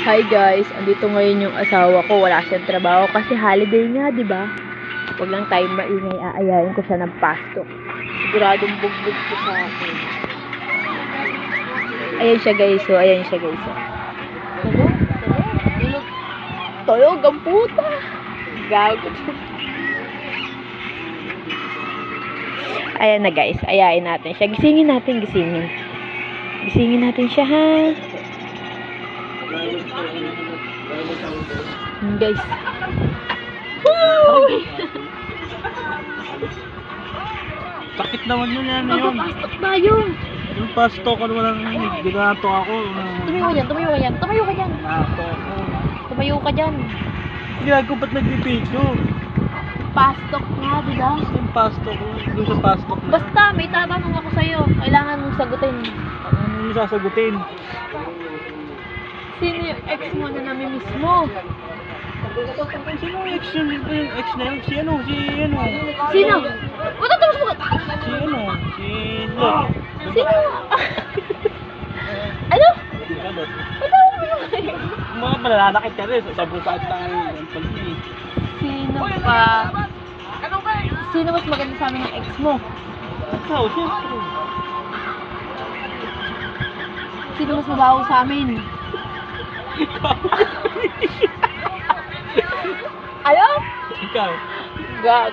Hi guys, andito ngayon yung asawa ko. Wala siyang trabaho kasi holiday nga, di ba? Huwag lang tayo maingay, aayain ko siya ng pastok. Siguradong bugbog ko sa akin. Ayan siya guys, so ayan siya guys. Tulog ang puta. Gago. Ayan na guys, ayain natin siya. Gisingin natin, gisingin. Gisingin natin siya, ha? Guys. Woo! Sakit naman yun, yan yun. Magpapastok tayo. Yung pastok, ano walang ginato ako. Tumayo ka dyan, tumayo ka dyan. Tumayo ka dyan. Ginato ako. Tumayo ka dyan. Ginagawa ba't nagpipicture? Pastok nga, diba? Yung pastok, doon sa pastok na. Basta, may tatanong ako sa'yo. Kailangan mong sagutin. Ano yung sasagutin? Sino yung ex mo na namimiss mo? Sino yung ex yun? Yung ex na yun? Si ano? Sino? Wala tapos mo. Si ano? Si Lot. Sino? Ano? Lot. Wala mo. Mga malalakit ka rin. Sa bukaan tayo. Sino pa? Sino mas maganda sa amin ng ex mo? Ikaw, siyempre. Sino mas mabaho sa amin? Ano? Ikaw. Gag.